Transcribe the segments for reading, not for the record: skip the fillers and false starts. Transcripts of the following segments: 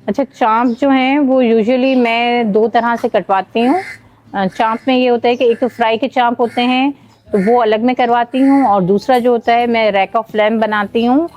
अच्छा, चाँप जो है वो यूजुअली मैं 2 तरह से कटवाती हूँ। चाँप में ये होता है कि एक तो फ्राई के चाँप होते हैं, तो वो अलग मैं करवाती हूँ, और दूसरा जो होता है मैं रैक ऑफ लैम्ब बनाती हूँ,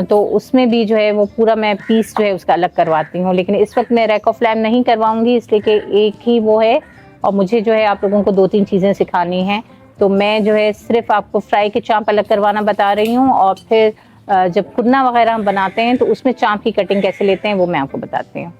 तो उसमें भी जो है वो पूरा मैं पीस जो है उसका अलग करवाती हूँ। लेकिन इस वक़्त मैं रैक ऑफ लैम्ब नहीं करवाऊँगी, इसलिए कि एक ही वो है और मुझे जो है आप लोगों को 2-3 चीज़ें सिखानी हैं। तो मैं जो है सिर्फ़ आपको फ्राई के चाँप अलग करवाना बता रही हूँ, और फिर जब कुन्ना वग़ैरह हम बनाते हैं तो उसमें चाँप की कटिंग कैसे लेते हैं वो मैं आपको बताती हूँ।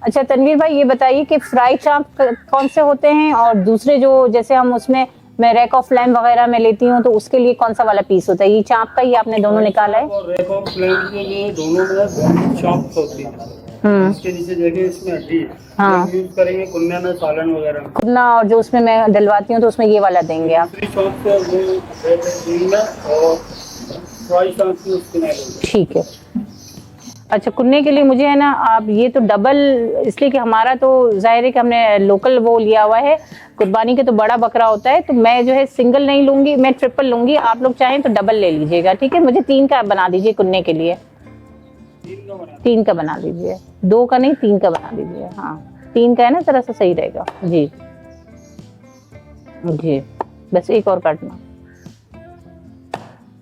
अच्छा तनवीर भाई, ये बताइए कि फ्राई चाप कौन से होते हैं, और दूसरे जो जैसे हम उसमें मैं रैक ऑफ लैम्ब वगैरह में लेती हूँ तो उसके लिए कौन सा वाला पीस होता है? ये चाप का ही आपने दोनों निकाला है? रैक ऑफ लैम्ब के लिए दोनों में चॉप होती है। इसके नीचे देखिए, इसमें हड्डी है। हाँ, यूज करेंगे कुन्ने में, सालन वगैरह में। कुन्ना, और जो उसमें मैं डलवाती हूँ तो उसमें ये वाला देंगे आप? दूसरी चॉप से वो और फ्राई चॉप की उसकी नहीं। ठीक है। अच्छा, कुन्ने के लिए मुझे है ना, आप ये तो डबल, इसलिए कि हमारा तो ज़ाहिर है कि हमने लोकल वो लिया हुआ है, कुर्बानी के तो बड़ा बकरा होता है, तो मैं जो है सिंगल नहीं लूँगी, मैं ट्रिपल लूँगी। आप लोग चाहें तो डबल ले लीजिएगा, ठीक है? मुझे 3 का बना दीजिए कुन्ने के लिए। 3 का बना दीजिए, 2 का नहीं 3 का बना दीजिए। हाँ, 3 का है ना, ज़रा सा सही रहेगा। जी, जी, बस एक और काटना।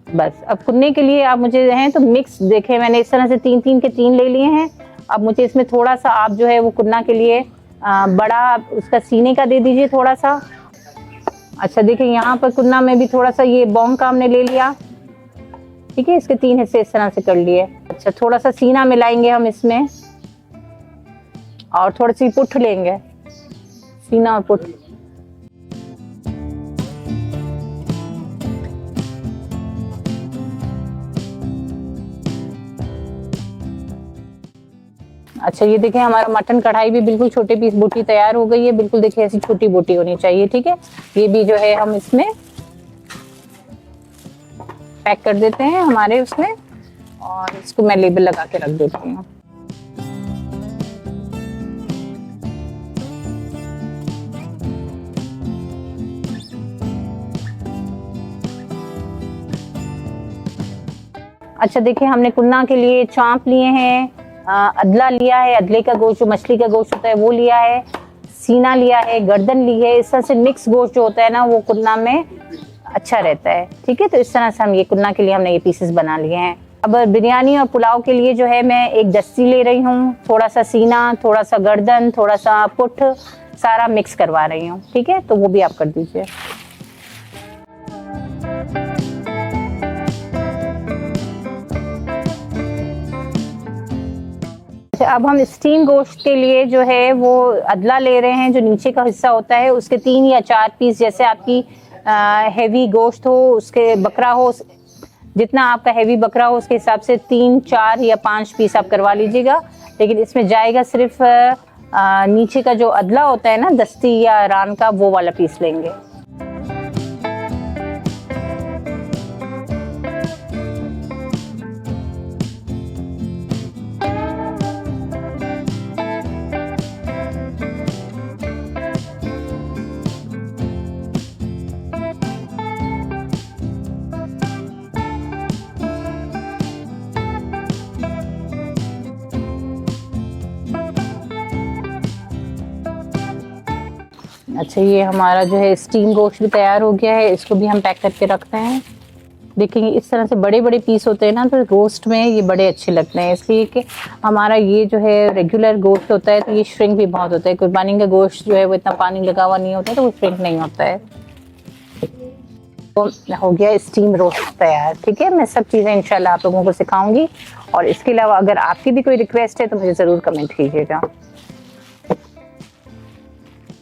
बस अब कुन्ने के लिए आप मुझे हैं तो मिक्स, देखें मैंने इस तरह से 3-3 के 3 ले लिए हैं। अब मुझे इसमें थोड़ा सा आप जो है वो कुन्ना के लिए बड़ा उसका सीने का दे दीजिए थोड़ा सा। अच्छा देखिए, यहाँ पर कुन्ना में भी थोड़ा सा ये बॉन्ग का हमने ले लिया, ठीक है? इसके 3 हिस्से इस तरह से कर लिए। अच्छा, थोड़ा सा सीना मिलाएंगे हम इसमें, और थोड़ी सी पुठ लेंगे, सीना और पुठ। अच्छा, ये देखें हमारा मटन कढ़ाई भी बिल्कुल छोटे पीस बोटी तैयार हो गई है। बिल्कुल देखिए ऐसी छोटी बोटी होनी चाहिए, ठीक है? ये भी जो है हम इसमें पैक कर देते हैं हमारे उसमें, और इसको मैं लेबल लगा के रख देती हूँ। अच्छा देखिए, हमने कुन्ना के लिए चाँप लिए हैं, अदला लिया है, अदले का गोश्त जो मछली का गोश्त होता है वो लिया है, सीना लिया है, गर्दन ली है। इस तरह से मिक्स गोश्त जो होता है ना वो कुन्ना में अच्छा रहता है, ठीक है? तो इस तरह से हम ये कुन्ना के लिए हमने ये पीसेस बना लिए हैं। अब बिरयानी और पुलाव के लिए जो है मैं एक दस्ती ले रही हूँ, थोड़ा सा सीना, थोड़ा सा गर्दन, थोड़ा सा पुठ, सारा मिक्स करवा रही हूँ, ठीक है? तो वो भी आप कर दीजिए। अब हम स्टीम गोश्त के लिए जो है वो अदला ले रहे हैं, जो नीचे का हिस्सा होता है उसके 3 या 4 पीस, जैसे आपकी हैवी गोश्त हो, उसके बकरा हो, जितना आपका हैवी बकरा हो उसके हिसाब से 3, 4 या 5 पीस आप करवा लीजिएगा। लेकिन इसमें जाएगा सिर्फ नीचे का जो अदला होता है ना, दस्ती या रान का, वो वाला पीस लेंगे। अच्छा, ये हमारा जो है स्टीम गोश्त भी तैयार हो गया है, इसको भी हम पैक करके रखते हैं। देखेंगे इस तरह से बड़े बड़े पीस होते हैं ना, तो रोस्ट में ये बड़े अच्छे लगते हैं, इसलिए कि हमारा ये जो है रेगुलर गोश्त होता है तो ये श्रिंक भी बहुत होता है। कुर्बानी का गोश्त जो है वो इतना पानी लगा हुआ नहीं होता है, तो वो श्रिंक नहीं होता है। तो हो गया स्टीम रोस्ट तैयार, ठीक है? मैं सब चीज़ें इंशाल्लाह आप लोगों को सिखाऊंगी, और इसके अलावा अगर आपकी भी कोई रिक्वेस्ट है तो मुझे ज़रूर कमेंट कीजिएगा।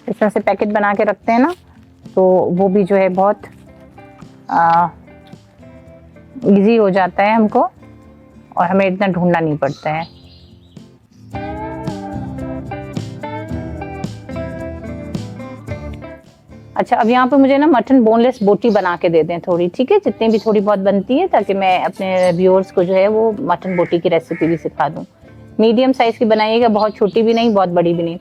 इस तरह से पैकेट बना के रखते हैं ना, तो वो भी जो है बहुत इजी हो जाता है हमको, और हमें इतना ढूंढना नहीं पड़ता है। अच्छा, अब यहाँ पे मुझे ना मटन बोनलेस बोटी बना के दे दें थोड़ी, ठीक है? जितनी भी थोड़ी बहुत बनती है, ताकि मैं अपने व्यूअर्स को जो है वो मटन बोटी की रेसिपी भी सिखा दूँ। मीडियम साइज़ की बनाइएगा, बहुत छोटी भी नहीं, बहुत बड़ी भी नहीं।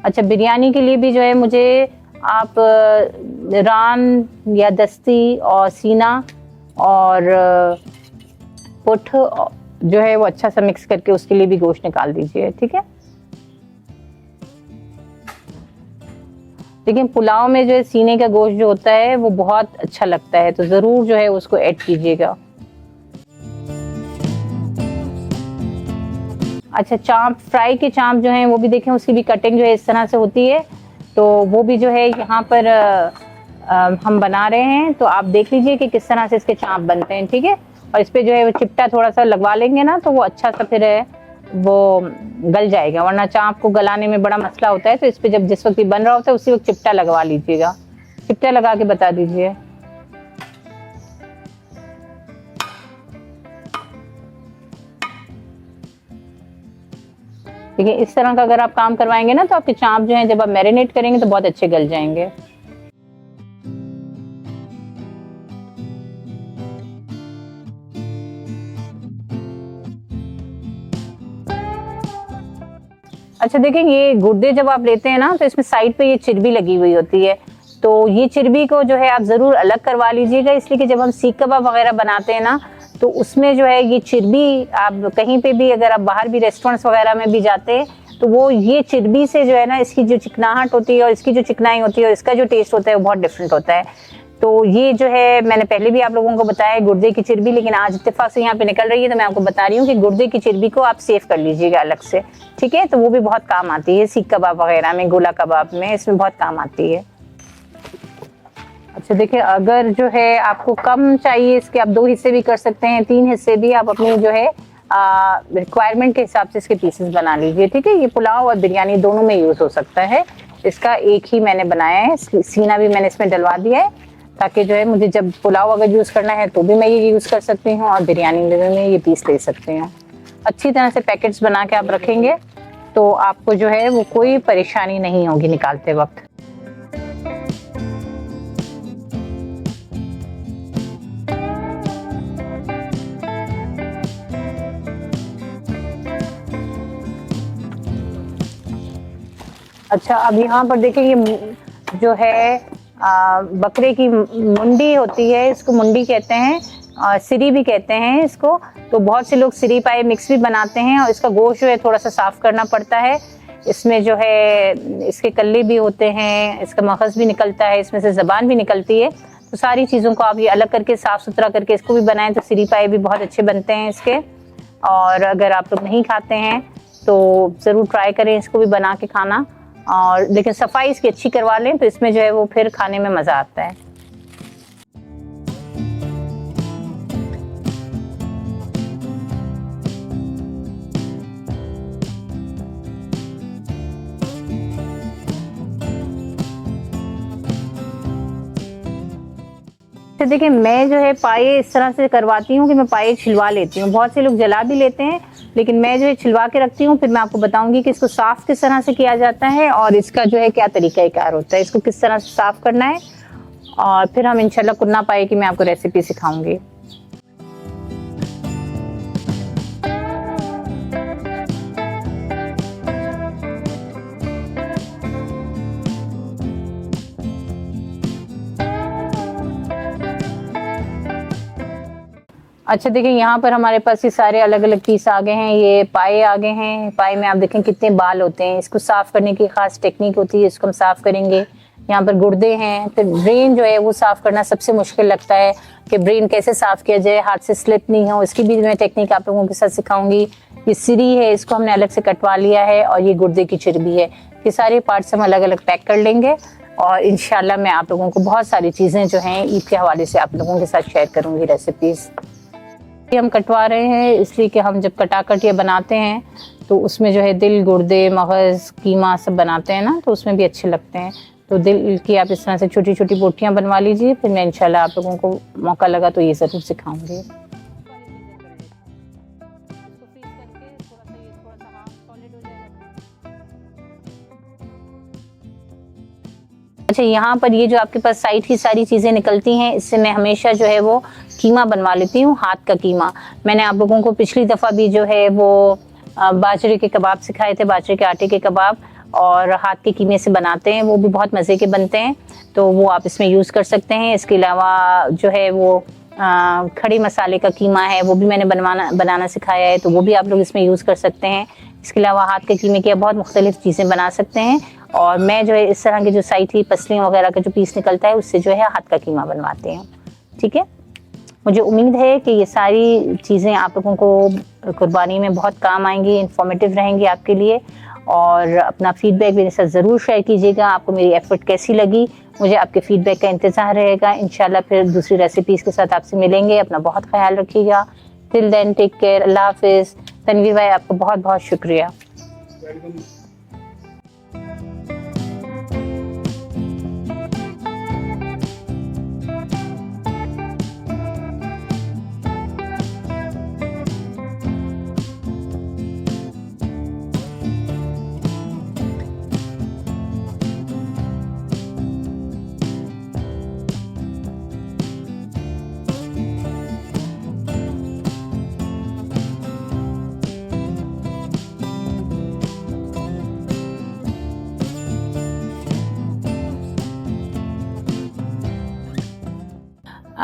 अच्छा, बिरयानी के लिए भी जो है मुझे आप रान या दस्ती और सीना और पुट जो है वो अच्छा सा मिक्स करके उसके लिए भी गोश्त निकाल दीजिए, ठीक है। लेकिन पुलाव में जो है सीने का गोश्त जो होता है वो बहुत अच्छा लगता है, तो ज़रूर जो है उसको ऐड कीजिएगा। अच्छा, चांप, फ्राई के चांप जो हैं वो भी देखें, उसकी भी कटिंग जो है इस तरह से होती है, तो वो भी जो है यहाँ पर हम बना रहे हैं, तो आप देख लीजिए कि किस तरह से इसके चांप बनते हैं, ठीक है। और इस पे जो है वो चिपटा थोड़ा सा लगवा लेंगे ना, तो वो अच्छा सा फिर है वो गल जाएगा, वरना चांप को गलाने में बड़ा मसला होता है। तो इस पे जब जिस वक्त भी बन रहा होता है उसी वक्त चिपटा लगवा लीजिएगा। चिपटा लगा के बता दीजिए। देखिए, इस तरह का अगर आप काम करवाएंगे ना, तो आपके चांप जो हैं जब आप मैरिनेट करेंगे तो बहुत अच्छे गल जाएंगे। अच्छा, देखें, ये गुर्दे जब आप लेते हैं ना, तो इसमें साइड पे ये चिरबी लगी हुई होती है, तो ये चिरबी को जो है आप ज़रूर अलग करवा लीजिएगा, इसलिए कि जब हम सीख कबाब वगैरह बनाते हैं ना, तो उसमें जो है ये चिरबी, आप कहीं पे भी अगर आप बाहर भी रेस्टोरेंट्स वगैरह में भी जाते हैं, तो वो ये चिरबी से जो है ना, इसकी जो चिकनाहट होती है और इसकी जो चिकनाई होती है और इसका जो टेस्ट होता है वो बहुत डिफरेंट होता है। तो ये जो है मैंने पहले भी आप लोगों को बताया है गुर्दे की चिरबी, लेकिन आज इत्तेफाक से यहाँ पे निकल रही है, तो मैं आपको बता रही हूँ कि गुर्दे की चिरबी को आप सेव कर लीजिएगा अलग से, ठीक है। तो वो भी बहुत काम आती है सीख कबाब वगैरह में, गोला कबाब में, इसमें बहुत काम आती है। अच्छा, देखिए, अगर जो है आपको कम चाहिए इसके, आप 2 हिस्से भी कर सकते हैं, 3 हिस्से भी, आप अपनी जो है रिक्वायरमेंट के हिसाब से इसके पीसेस बना लीजिए, ठीक है। ये पुलाव और बिरयानी दोनों में यूज़ हो सकता है। इसका एक ही मैंने बनाया है, सीना भी मैंने इसमें डलवा दिया है, ताकि जो है मुझे जब पुलाव अगर यूज़ करना है तो भी मैं ये यूज़ कर सकती हूँ और बिरयानी में ये पीस ले सकती हूँ। अच्छी तरह से पैकेट्स बना के आप रखेंगे तो आपको जो है वो कोई परेशानी नहीं होगी निकालते वक्त। अच्छा, अब यहाँ पर देखिए, ये जो है बकरे की मुंडी होती है, इसको मुंडी कहते हैं, सिरी भी कहते हैं इसको। तो बहुत से लोग सिरी पाए मिक्स भी बनाते हैं, और इसका गोश्त जो है थोड़ा सा साफ़ करना पड़ता है। इसमें जो है इसके कल्ले भी होते हैं, इसका मगज़ भी निकलता है, इसमें से ज़बान भी निकलती है। तो सारी चीज़ों को आप ये अलग करके साफ़ सुथरा करके इसको भी बनाएं तो सिरी पाए भी बहुत अच्छे बनते हैं इसके। और अगर आप लोग नहीं खाते हैं तो ज़रूर ट्राई करें इसको भी बना के खाना, और लेकिन सफाई इसकी अच्छी करवा लें तो इसमें जो है वो फिर खाने में मज़ा आता है। तो देखिए, मैं जो है पाए इस तरह से करवाती हूँ कि मैं पाए छिलवा लेती हूँ। बहुत से लोग जला भी लेते हैं, लेकिन मैं जो है छिलवा के रखती हूँ। फिर मैं आपको बताऊंगी कि इसको साफ़ किस तरह से किया जाता है और इसका जो है क्या तरीक़ाकार होता है, इसको किस तरह से साफ़ करना है, और फिर हम इंशाल्लाह कुन्ना पाए की मैं आपको रेसिपी सिखाऊंगी। अच्छा, देखिए, यहाँ पर हमारे पास ये सारे अलग अलग पीस आ गए हैं। ये पाए आ गए हैं। पाए में आप देखें कितने बाल होते हैं। इसको साफ़ करने की ख़ास टेक्निक होती है, इसको हम साफ़ करेंगे। यहाँ पर गुर्दे हैं। फिर ब्रेन जो है वो साफ़ करना सबसे मुश्किल लगता है कि ब्रेन कैसे साफ़ किया जाए, हाथ से स्लिप नहीं हो, इसकी भी मैं टेक्निक आप लोगों के साथ सिखाऊंगी। ये सिरी है, इसको हमने अलग से कटवा लिया है, और ये गुर्दे की चिरबी है। ये सारे पार्ट्स हम अलग अलग पैक कर लेंगे, और इंशाल्लाह मैं आप लोगों को बहुत सारी चीज़ें जो हैं ईद के हवाले से आप लोगों के साथ शेयर करूँगी रेसिपीज़। हम कटवा रहे हैं इसलिए कि हम जब कटाकट या बनाते हैं तो उसमें जो है दिल, गुर्दे, मगज़, कीमा सब बनाते हैं ना, तो उसमें भी अच्छे लगते हैं। तो दिल की आप इस तरह से छोटी छोटी बोटियां बनवा लीजिए। फिर मैं इंशाल्लाह आप लोगों को मौका लगा तो ये ज़रूर सिखाऊंगी। अच्छा, यहाँ पर ये जो आपके पास साइड की सारी चीज़ें निकलती हैं, इससे मैं हमेशा जो है वो कीमा बनवा लेती हूँ, हाथ का कीमा। मैंने आप लोगों को पिछली दफ़ा भी जो है वो बाजरे के कबाब सिखाए थे, बाजरे के आटे के कबाब, और हाथ के कीमे से बनाते हैं, वो भी बहुत मज़े के बनते हैं, तो वो आप इसमें यूज़ कर सकते हैं। इसके अलावा जो है वो खड़े मसाले का कीमा है, वो भी मैंने बनाना सिखाया है, तो वो भी आप लोग इसमें यूज़ कर सकते हैं। इसके अलावा हाथ के कीमे की बहुत मुख्तलिफ चीज़ें बना सकते हैं। और मैं जो है इस तरह की जो साइथी पसलियों वगैरह का जो पीस निकलता है उससे जो है हाथ का कीमा बनवाते हैं। ठीक है, मुझे उम्मीद है कि ये सारी चीज़ें आप लोगों को कुर्बानी में बहुत काम आएंगी, इन्फॉर्मेटिव रहेंगी आपके लिए। और अपना फीडबैक मेरे साथ ज़रूर शेयर कीजिएगा, आपको मेरी एफर्ट कैसी लगी। मुझे आपके फीडबैक का इंतज़ार रहेगा। इंशाल्लाह फिर दूसरी रेसिपीज़ के साथ आपसे मिलेंगे। अपना बहुत ख्याल रखिएगा। टिल देन टेक केयर, अल्लाह हाफिज़। तनवीर भाई आपका बहुत बहुत शुक्रिया।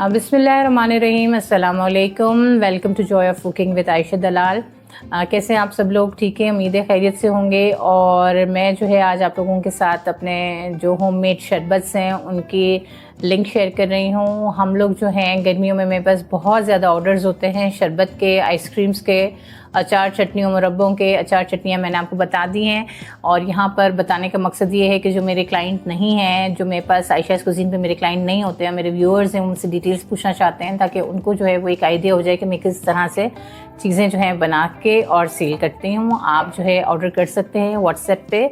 बिस्मिल्लाहिर्रहमानिर्रहीम, अस्सलाम वालेकुम। Welcome to Joy of Cooking with Ayesha Dalal. कैसे हैं आप सब लोग? ठीक है, उम्मीद है खैरियत से होंगे। और मैं जो है आज आप लोगों के साथ अपने जो होममेड शरबत्स हैं उनकी लिंक शेयर कर रही हूँ। हम लोग जो हैं गर्मियों में मेरे पास बहुत ज़्यादा ऑर्डर्स होते हैं शरबत के, आइसक्रीम्स के, अचार चटनियों मुरब्बों के। अचार चटनियाँ मैंने आपको बता दी हैं। और यहाँ पर बताने का मकसद ये है कि जो मेरे क्लाइंट नहीं हैं, जो मेरे पास आयशा's कुज़ीन पे मेरे क्लाइंट नहीं होते हैं, मेरे व्यूअर्स हैं, उनसे डिटेल्स पूछना चाहते हैं ताकि उनको जो है वो एक आइडिया हो जाए कि मैं किस तरह से चीज़ें जो हैं बना के और सेल करती हूँ। आप जो है ऑर्डर कर सकते हैं व्हाट्सएप पे।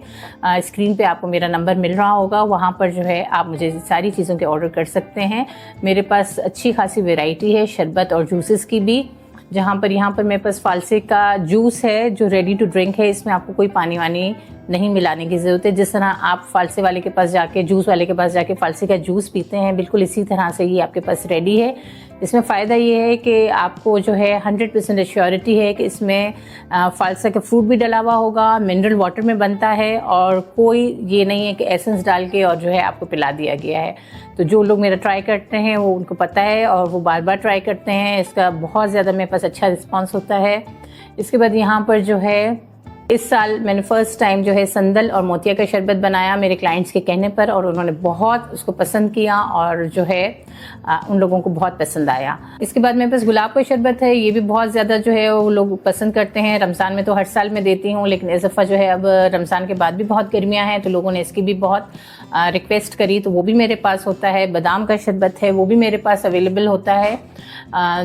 स्क्रीन पे आपको मेरा नंबर मिल रहा होगा, वहाँ पर जो है आप मुझे सारी चीज़ों के ऑर्डर कर सकते हैं। मेरे पास अच्छी खासी वैरायटी है शरबत और जूसेस की भी। जहाँ पर यहाँ पर मेरे पास फालसे का जूस है जो रेडी टू ड्रिंक है। इसमें आपको कोई पानी वानी नहीं मिलाने की ज़रूरत है। जिस तरह आप फालसे वाले के पास जाके, जूस वाले के पास जाके फालसे का जूस पीते हैं, बिल्कुल इसी तरह से ये आपके पास रेडी है। इसमें फ़ायदा ये है कि आपको जो है 100% एश्योरिटी है कि इसमें फालसा का फ्रूट भी डला हुआ होगा, मिनरल वाटर में बनता है, और कोई ये नहीं है कि एसेंस डाल के और जो है आपको पिला दिया गया है। तो जो लोग मेरा ट्राई करते हैं वो उनको पता है और वो बार बार ट्राई करते हैं। इसका बहुत ज़्यादा मेरे पास अच्छा रिस्पॉन्स होता है। इसके बाद यहाँ पर जो है इस साल मैंने फ़र्स्ट टाइम जो है संदल और मोतिया का शरबत बनाया मेरे क्लाइंट्स के कहने पर, और उन्होंने बहुत उसको पसंद किया और जो है उन लोगों को बहुत पसंद आया। इसके बाद मेरे पास गुलाब का शरबत है, ये भी बहुत ज़्यादा जो है वो लोग पसंद करते हैं। रमज़ान में तो हर साल मैं देती हूँ, लेकिन इस दफ़ा जो है अब रमज़ान के बाद भी बहुत गर्मियाँ हैं तो लोगों ने इसकी भी बहुत रिक्वेस्ट करी, तो वो भी मेरे पास होता है। बादाम का शरबत है, वो भी मेरे पास अवेलेबल होता है,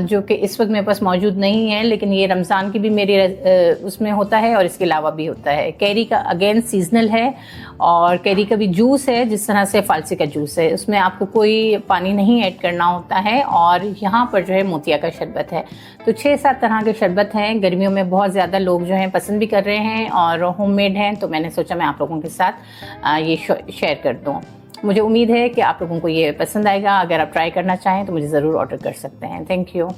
जो कि इस वक्त मेरे पास मौजूद नहीं है, लेकिन ये रमज़ान की भी मेरी उसमें होता है और इसके अलावा भी होता है। कैरी का अगेन सीजनल है, और कैरी का भी जूस है जिस तरह से फालसे का जूस है, उसमें आपको कोई पानी नहीं ऐड करना होता है। और यहाँ पर जो है मोतिया का शरबत है। तो 6-7 तरह के शरबत हैं। गर्मियों में बहुत ज़्यादा लोग जो हैं पसंद भी कर रहे हैं और होममेड हैं, तो मैंने सोचा मैं आप लोगों के साथ ये शेयर कर दूँ। मुझे उम्मीद है कि आप लोगों को ये पसंद आएगा। अगर आप ट्राई करना चाहें तो मुझे ज़रूर ऑर्डर कर सकते हैं। Thank you.